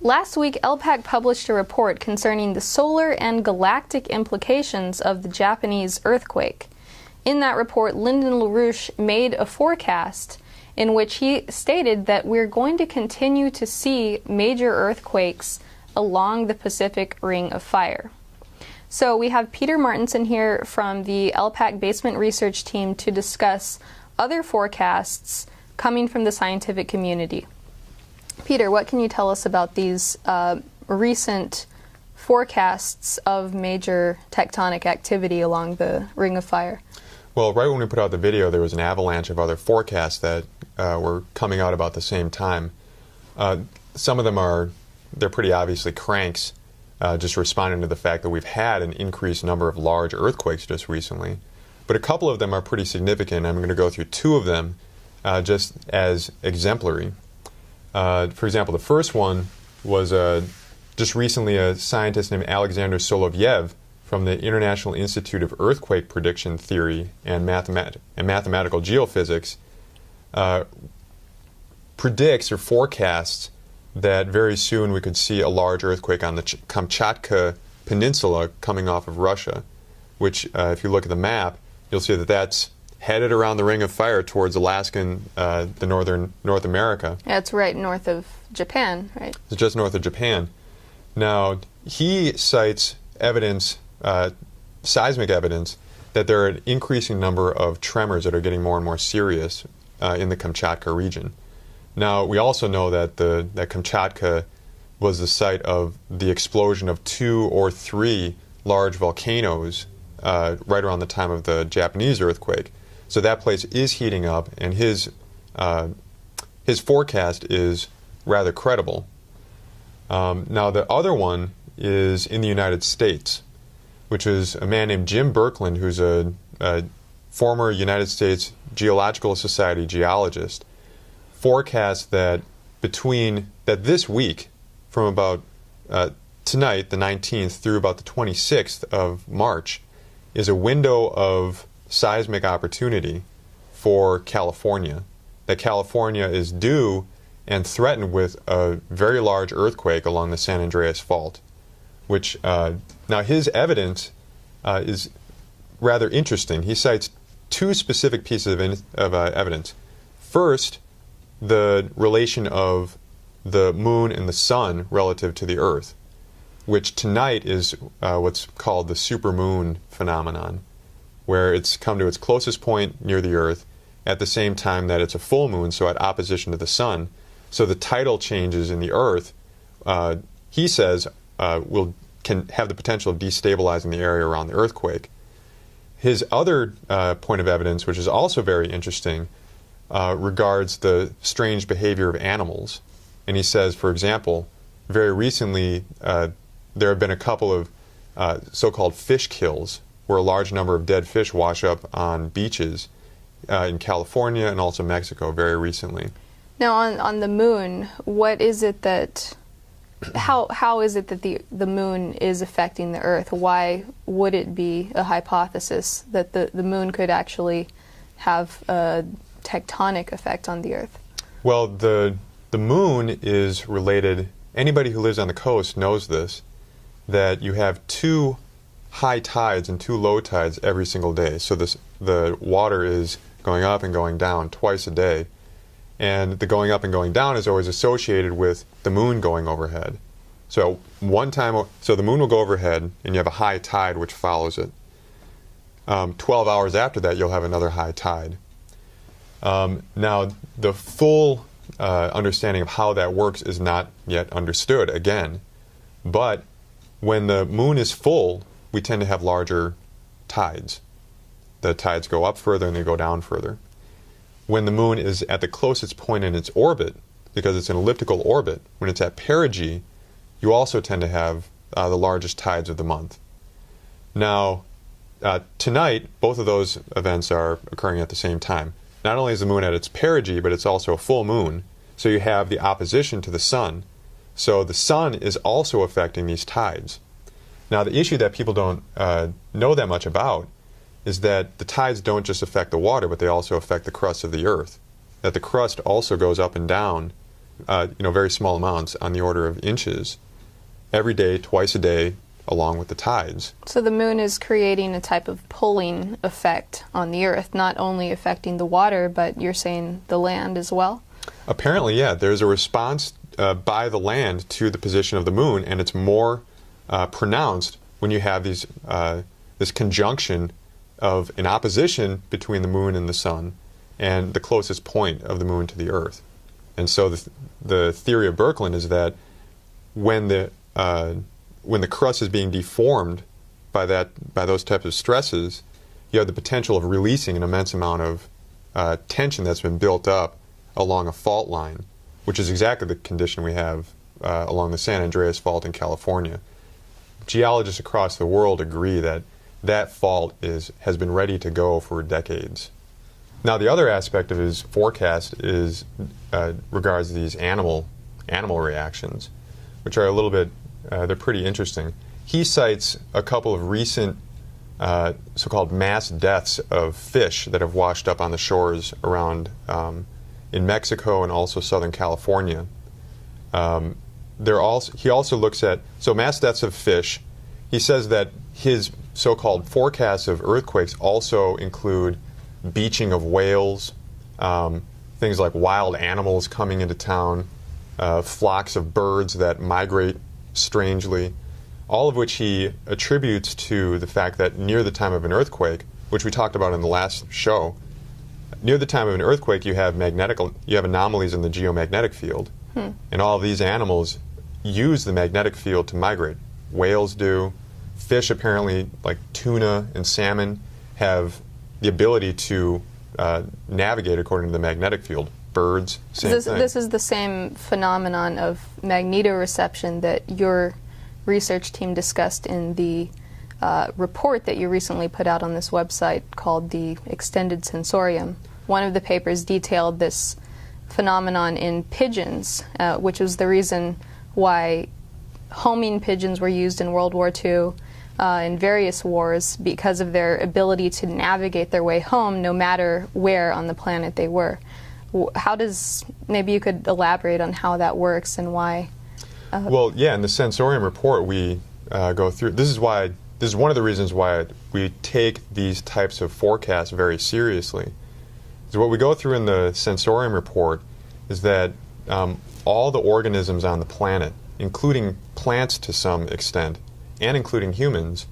Last week, LPAC published a report concerning the solar and galactic implications of the Japanese earthquake. In that report, Lyndon LaRouche made a forecast in which he stated that we're going to continue to see major earthquakes along the Pacific Ring of Fire. So we have Peter Martinson here from the LPAC Basement Research Team to discuss other forecasts coming from the scientific community. Peter, what can you tell us about these recent forecasts of major tectonic activity along the Ring of Fire? Well, right when we put out the video, there was an avalanche of other forecasts that were coming out about the same time. Some of them they're pretty obviously cranks, just responding to the fact that we've had an increased number of large earthquakes just recently. But a couple of them are pretty significant. I'm going to go through two of them just as exemplary. For example, the first one was just recently a scientist named Alexander Solovyev from the International Institute of Earthquake Prediction Theory and Mathematical Geophysics predicts or forecasts that very soon we could see a large earthquake on the Kamchatka Peninsula coming off of Russia, which if you look at the map, you'll see that that's headed around the Ring of Fire towards Alaska and North America. Yeah, it's right north of Japan, right? It's just north of Japan. Now, he cites evidence, seismic evidence, that there are an increasing number of tremors that are getting more and more serious in the Kamchatka region. Now, we also know that that Kamchatka was the site of the explosion of 2 or 3 large volcanoes right around the time of the Japanese earthquake. So that place is heating up, and his forecast is rather credible. Now, the other one is in the United States, which is a man named Jim Birkeland, who's a former United States Geological Society geologist, forecasts that this week, from about tonight, the 19th, through about the 26th of March, is a window of seismic opportunity for California. That California is due and threatened with a very large earthquake along the San Andreas Fault, which now his evidence is rather interesting. He cites 2 specific pieces of evidence. First, the relation of the moon and the sun relative to the Earth, which tonight is what's called the supermoon phenomenon, where it's come to its closest point near the Earth at the same time that it's a full moon, so at opposition to the sun. So the tidal changes in the Earth, he says, can have the potential of destabilizing the area around the earthquake. His other point of evidence, which is also very interesting, regards the strange behavior of animals. And he says, for example, very recently there have been a couple of so-called fish kills, where a large number of dead fish wash up on beaches in California and also Mexico very recently. Now, on the moon, what is it that, how is it that the moon is affecting the Earth? Why would it be a hypothesis that the moon could actually have a tectonic effect on the Earth? Well, the moon is related, anybody who lives on the coast knows this, that you have 2 high tides and 2 low tides every single day. So the water is going up and going down twice a day. And the going up and going down is always associated with the moon going overhead. So the moon will go overhead, and you have a high tide which follows it. 12 hours after that, you'll have another high tide. Now, the full understanding of how that works is not yet understood, again. But when the moon is full, we tend to have larger tides. The tides go up further and they go down further. When the moon is at the closest point in its orbit, because it's an elliptical orbit, when it's at perigee, you also tend to have the largest tides of the month. Now, tonight, both of those events are occurring at the same time. Not only is the moon at its perigee, but it's also a full moon, so you have the opposition to the sun. So the sun is also affecting these tides. Now, the issue that people don't know that much about is that the tides don't just affect the water, but they also affect the crust of the Earth. That the crust also goes up and down very small amounts on the order of inches every day, twice a day, along with the tides. So the moon is creating a type of pulling effect on the Earth, not only affecting the water, but you're saying the land as well? Apparently, yeah. There's a response by the land to the position of the moon, and it's more pronounced when you have this conjunction of an opposition between the moon and the sun and the closest point of the moon to the Earth. And so the theory of Birkeland is that when the crust is being deformed by those types of stresses, you have the potential of releasing an immense amount of tension that's been built up along a fault line, which is exactly the condition we have along the San Andreas Fault in California. Geologists across the world agree that that fault has been ready to go for decades. Now, the other aspect of his forecast regards these animal reactions, which are a little bit, they're pretty interesting. He cites a couple of recent so-called mass deaths of fish that have washed up on the shores around in Mexico and also Southern California. He also looks at, so mass deaths of fish. He says that his so-called forecasts of earthquakes also include beaching of whales, things like wild animals coming into town, flocks of birds that migrate strangely, all of which he attributes to the fact that near the time of an earthquake, which we talked about in the last show, near the time of an earthquake you have anomalies in the geomagnetic field, and all of these animals use the magnetic field to migrate. Whales do. Fish, apparently, like tuna and salmon, have the ability to navigate according to the magnetic field. Birds, same thing. This is the same phenomenon of magnetoreception that your research team discussed in the report that you recently put out on this website called the Extended Sensorium. One of the papers detailed this phenomenon in pigeons, which was the reason why homing pigeons were used in World War II in various wars, because of their ability to navigate their way home no matter where on the planet they were. Maybe you could elaborate on how that works and why? Well, yeah, in the Sensorium report we go through, this is one of the reasons why we take these types of forecasts very seriously. So what we go through in the Sensorium report is that all the organisms on the planet, including plants to some extent, and including humans,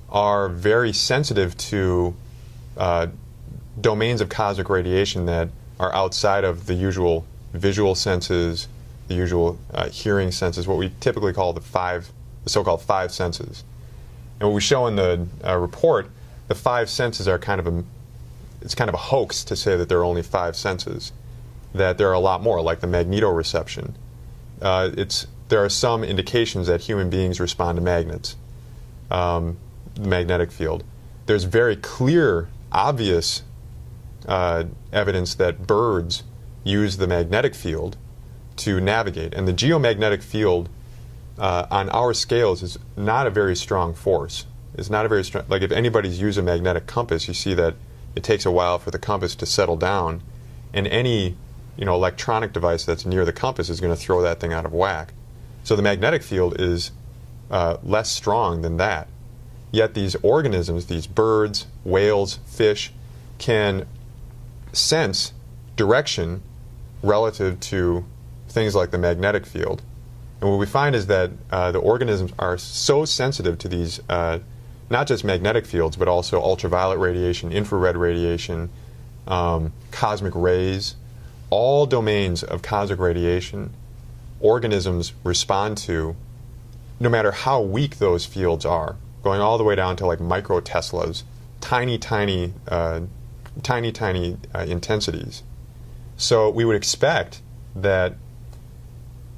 are very sensitive to domains of cosmic radiation that are outside of the usual visual senses, the usual hearing senses, what we typically call the so-called five senses. And what we show in the report, the five senses are it's kind of a hoax to say that there are only five senses, that there are a lot more, like the magnetoreception. There are some indications that human beings respond to magnets, the magnetic field. There's very clear, obvious evidence that birds use the magnetic field to navigate. And the geomagnetic field on our scales is not a very strong force. It's not a very strong, like if anybody's used a magnetic compass, you see that it takes a while for the compass to settle down, and any electronic device that's near the compass is going to throw that thing out of whack. So the magnetic field is less strong than that. Yet these organisms, these birds, whales, fish, can sense direction relative to things like the magnetic field. And what we find is that the organisms are so sensitive to these, not just magnetic fields, but also ultraviolet radiation, infrared radiation, cosmic rays, all domains of cosmic radiation, organisms respond to, no matter how weak those fields are, going all the way down to like microteslas, tiny intensities. So we would expect that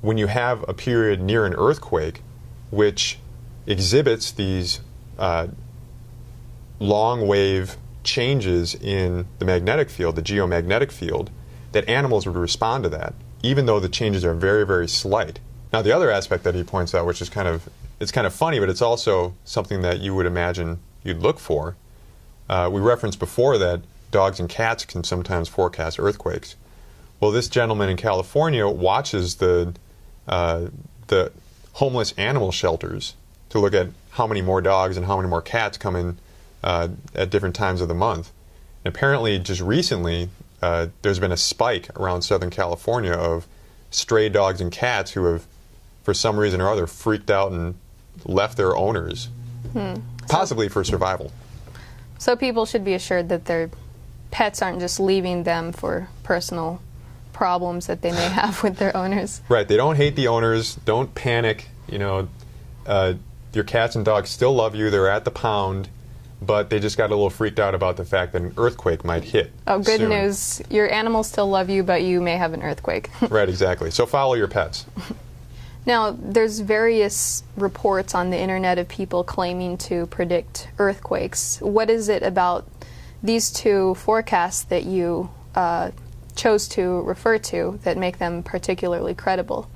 when you have a period near an earthquake which exhibits these long wave changes in the magnetic field, the geomagnetic field, that animals would respond to that, even though the changes are very, very slight. Now, the other aspect that he points out, which is kind of funny, but it's also something that you would imagine you'd look for. We referenced before that dogs and cats can sometimes forecast earthquakes. Well, this gentleman in California watches the homeless animal shelters to look at how many more dogs and how many more cats come in at different times of the month. And apparently, just recently, there's been a spike around Southern California of stray dogs and cats who have, for some reason or other, freaked out and left their owners, possibly for survival. So people should be assured that their pets aren't just leaving them for personal problems that they may have with their owners. Right. They don't hate the owners. Don't panic. You know, your cats and dogs still love you. They're at the pound, but they just got a little freaked out about the fact that an earthquake might hit. Oh, good soon. news. Your animals still love you, but you may have an earthquake. Right, exactly. So follow your pets. Now, there's various reports on the internet of people claiming to predict earthquakes. What is it about these two forecasts that you chose to refer to that make them particularly credible?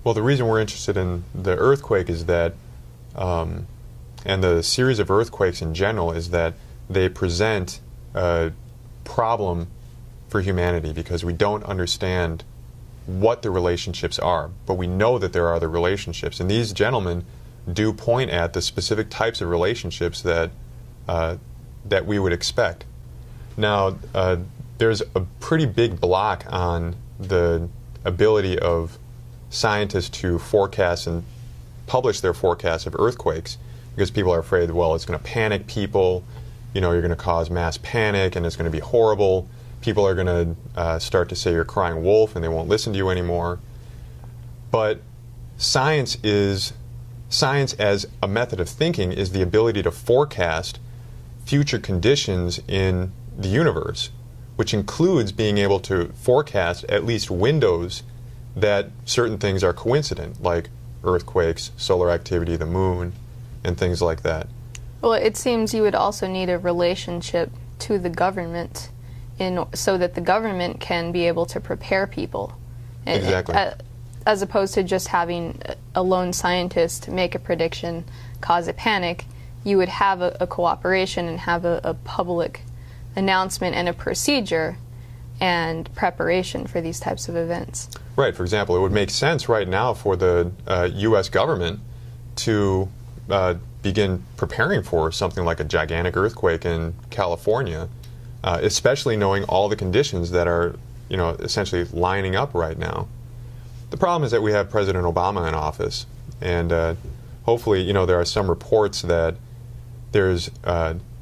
Well, the reason we're interested in the earthquake is that, and the series of earthquakes in general, is that they present a problem for humanity because we don't understand what the relationships are, but we know that there are other relationships. And these gentlemen do point at the specific types of relationships that that we would expect. Now, there's a pretty big block on the ability of scientists to forecast and publish their forecasts of earthquakes because people are afraid, well, it's going to panic people, you know, you're going to cause mass panic and it's going to be horrible. People are going to start to say you're crying wolf and they won't listen to you anymore. But science as a method of thinking is the ability to forecast future conditions in the universe, which includes being able to forecast at least windows that certain things are coincident, like earthquakes, solar activity, the moon, and things like that. Well, it seems you would also need a relationship to the government so that the government can be able to prepare people. Exactly. As opposed to just having a lone scientist make a prediction, cause a panic, you would have a cooperation and have a public announcement and a procedure and preparation for these types of events. Right. For example, it would make sense right now for the U.S. government to begin preparing for something like a gigantic earthquake in California, especially knowing all the conditions that are, you know, essentially lining up right now. The problem is that we have President Obama in office, and hopefully, you know, there are some reports that there's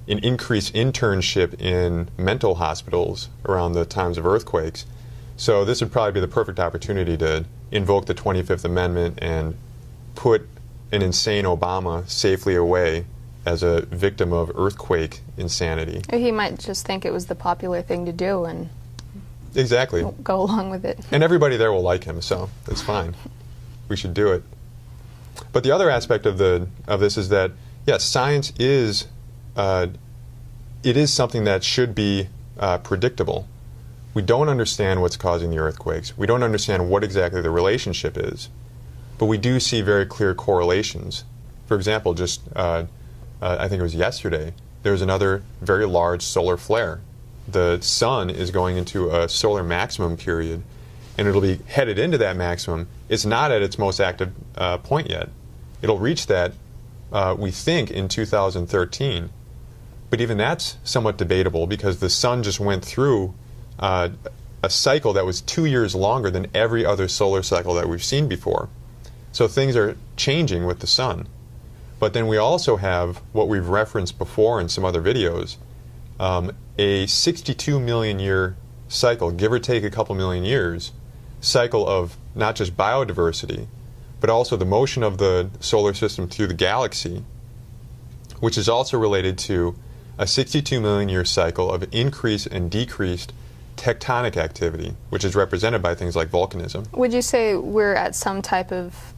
an increased internship in mental hospitals around the times of earthquakes. So this would probably be the perfect opportunity to invoke the 25th Amendment and put an insane Obama safely away as a victim of earthquake insanity. Or he might just think it was the popular thing to do and exactly go along with it. And everybody there will like him, so that's fine. We should do it. But the other aspect of this is that, yes, science is it is something that should be predictable. We don't understand what's causing the earthquakes. We don't understand what exactly the relationship is. But we do see very clear correlations. For example, just I think it was yesterday, there was another very large solar flare. The sun is going into a solar maximum period, and it'll be headed into that maximum. It's not at its most active point yet. It'll reach that, we think, in 2013. But even that's somewhat debatable because the sun just went through a cycle that was 2 years longer than every other solar cycle that we've seen before. So things are changing with the sun. But then we also have what we've referenced before in some other videos, a 62 million year cycle, give or take a couple million years, cycle of not just biodiversity, but also the motion of the solar system through the galaxy, which is also related to a 62 million year cycle of increased and decreased tectonic activity, which is represented by things like volcanism. Would you say we're at some type of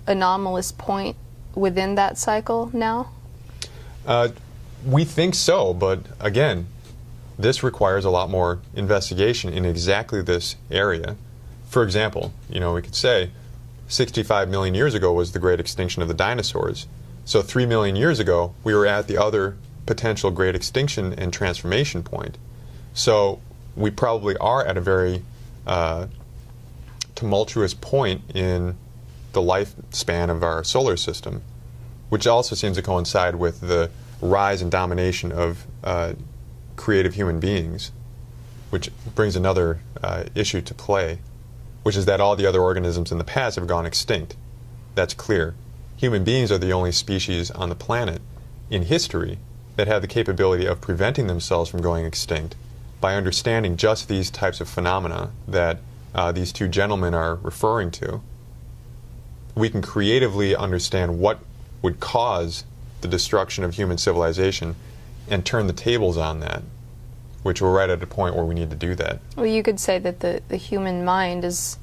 anomalous point within that cycle now? We think so, but again, this requires a lot more investigation in exactly this area. For example, you know, we could say 65 million years ago was the great extinction of the dinosaurs. So 3 million years ago, we were at the other potential great extinction and transformation point. So we probably are at a very tumultuous point in the lifespan of our solar system, which also seems to coincide with the rise and domination of creative human beings, which brings another issue to play, which is that all the other organisms in the past have gone extinct. That's clear. Human beings are the only species on the planet in history that have the capability of preventing themselves from going extinct by understanding just these types of phenomena that these two gentlemen are referring to. We can creatively understand what would cause the destruction of human civilization and turn the tables on that, which we're right at a point where we need to do that. Well, you could say that the human mind is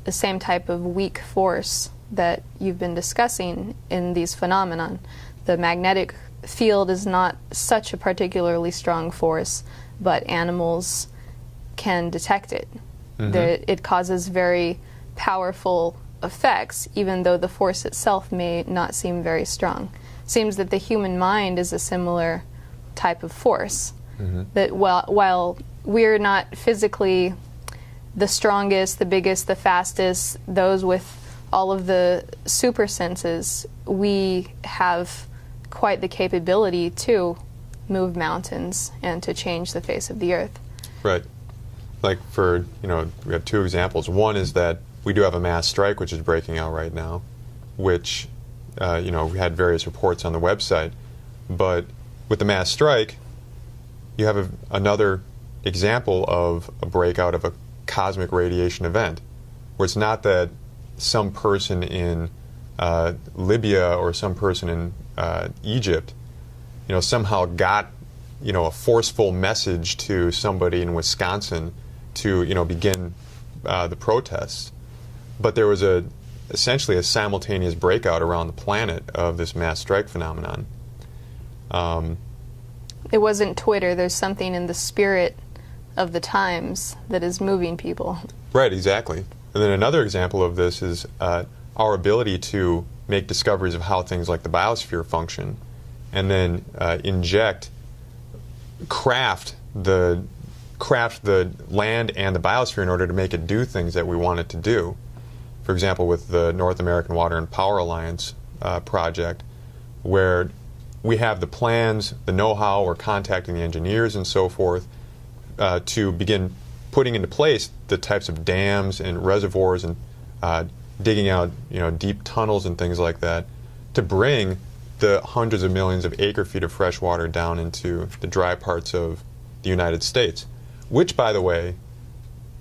the same type of weak force that you've been discussing in these phenomenon. The magnetic field is not such a particularly strong force, but animals can detect it. It causes very powerful effects, even though the force itself may not seem very strong. Seems that the human mind is a similar type of force. That while we're not physically the strongest, the biggest, the fastest, those with all of the super senses, we have quite the capability to move mountains and to change the face of the earth. Right. Like for, we have two examples. One is that we do have a mass strike which is breaking out right now, which, we had various reports on the website. But with the mass strike, you have another example of a breakout of a cosmic radiation event, where it's not that some person in Libya or some person in Egypt, somehow got, a forceful message to somebody in Wisconsin to, begin the protests. But there was essentially a simultaneous breakout around the planet of this mass strike phenomenon. It wasn't Twitter. There's something in the spirit of the times that is moving people. Right, exactly. And then another example of this is our ability to make discoveries of how things like the biosphere function, and then craft the land and the biosphere in order to make it do things that we want it to do. For example, with the North American Water and Power Alliance project, where we have the plans, the know-how, we're contacting the engineers and so forth to begin putting into place the types of dams and reservoirs and digging out deep tunnels and things like that to bring the hundreds of millions of acre-feet of fresh water down into the dry parts of the United States, which, by the way,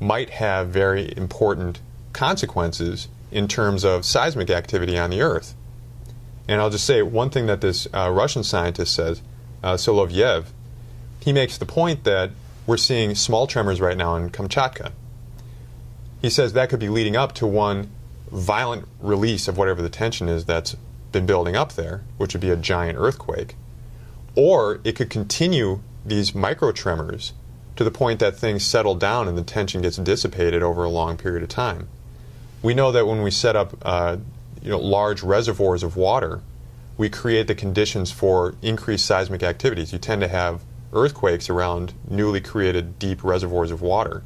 might have very important consequences in terms of seismic activity on the Earth. And I'll just say one thing that this Russian scientist says, Solovyev, he makes the point that we're seeing small tremors right now in Kamchatka. He says that could be leading up to one violent release of whatever the tension is that's been building up there, which would be a giant earthquake. Or it could continue these micro tremors to the point that things settle down and the tension gets dissipated over a long period of time. We know that when we set up large reservoirs of water, we create the conditions for increased seismic activities. You tend to have earthquakes around newly created deep reservoirs of water.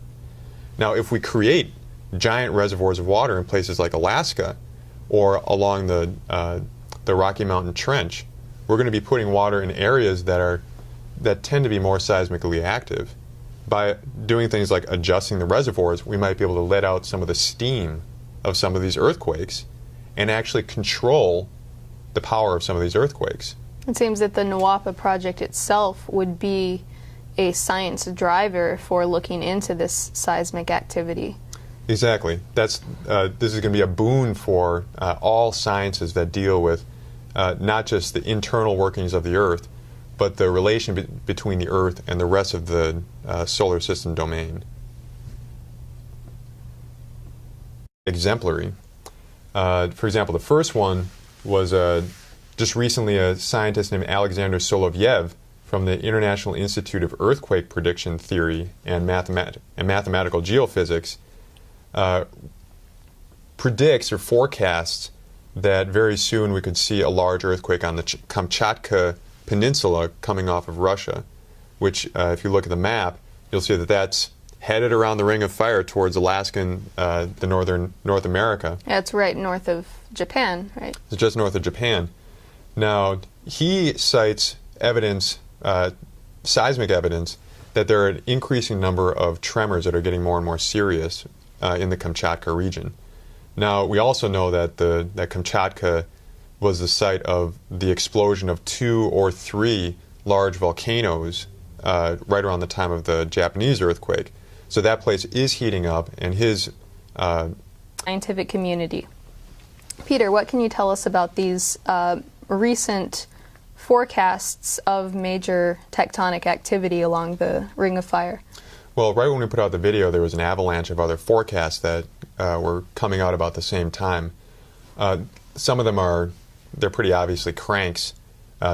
Now, if we create giant reservoirs of water in places like Alaska or along the Rocky Mountain Trench, we're going to be putting water in areas that tend to be more seismically active. By doing things like adjusting the reservoirs, we might be able to let out some of the steam of some of these earthquakes and actually control the power of some of these earthquakes. It seems that the NWAPA project itself would be a science driver for looking into this seismic activity. Exactly. This is going to be a boon for all sciences that deal with not just the internal workings of the Earth, but the relation between the Earth and the rest of the solar system domain. Exemplary. For example, the first one was just recently a scientist named Alexander Solovyev from the International Institute of Earthquake Prediction Theory and Mathematical Geophysics predicts or forecasts that very soon we could see a large earthquake on the Kamchatka Peninsula coming off of Russia, which if you look at the map, you'll see that that's headed around the Ring of Fire towards Alaska and the northern North America. Yeah, it's right north of Japan, right? It's just north of Japan. Now, he cites evidence, seismic evidence, that there are an increasing number of tremors that are getting more and more serious in the Kamchatka region. Now, we also know that that Kamchatka was the site of the explosion of 2 or 3 large volcanoes right around the time of the Japanese earthquake. So that place is heating up, and his scientific community. Peter, what can you tell us about these recent forecasts of major tectonic activity along the Ring of Fire? Well, right when we put out the video, there was an avalanche of other forecasts that were coming out about the same time. Some of them they're pretty obviously cranks,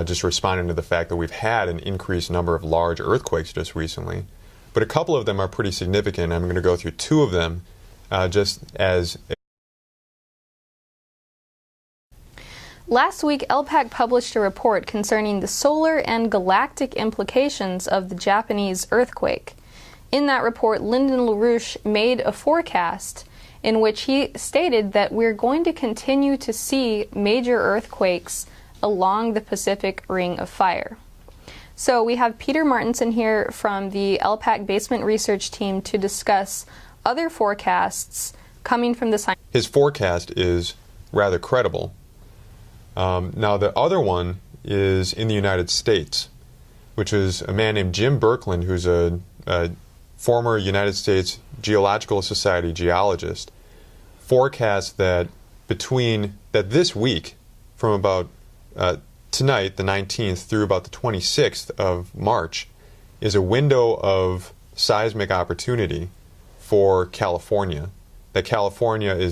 just responding to the fact that we've had an increased number of large earthquakes just recently. But a couple of them are pretty significant. I'm going to go through 2 of them just as... Last week, LPAC published a report concerning the solar and galactic implications of the Japanese earthquake. In that report, Lyndon LaRouche made a forecast in which he stated that we're going to continue to see major earthquakes along the Pacific Ring of Fire. So we have Peter Martinson here from the LPAC Basement Research Team to discuss other forecasts coming from the science. His forecast is rather credible. Now, the other one is in the United States, which is a man named Jim Birkeland, who's a former United States Geological Society geologist, forecast that this week, from about tonight, the 19th, through about the 26th of March, is a window of seismic opportunity for California. That California is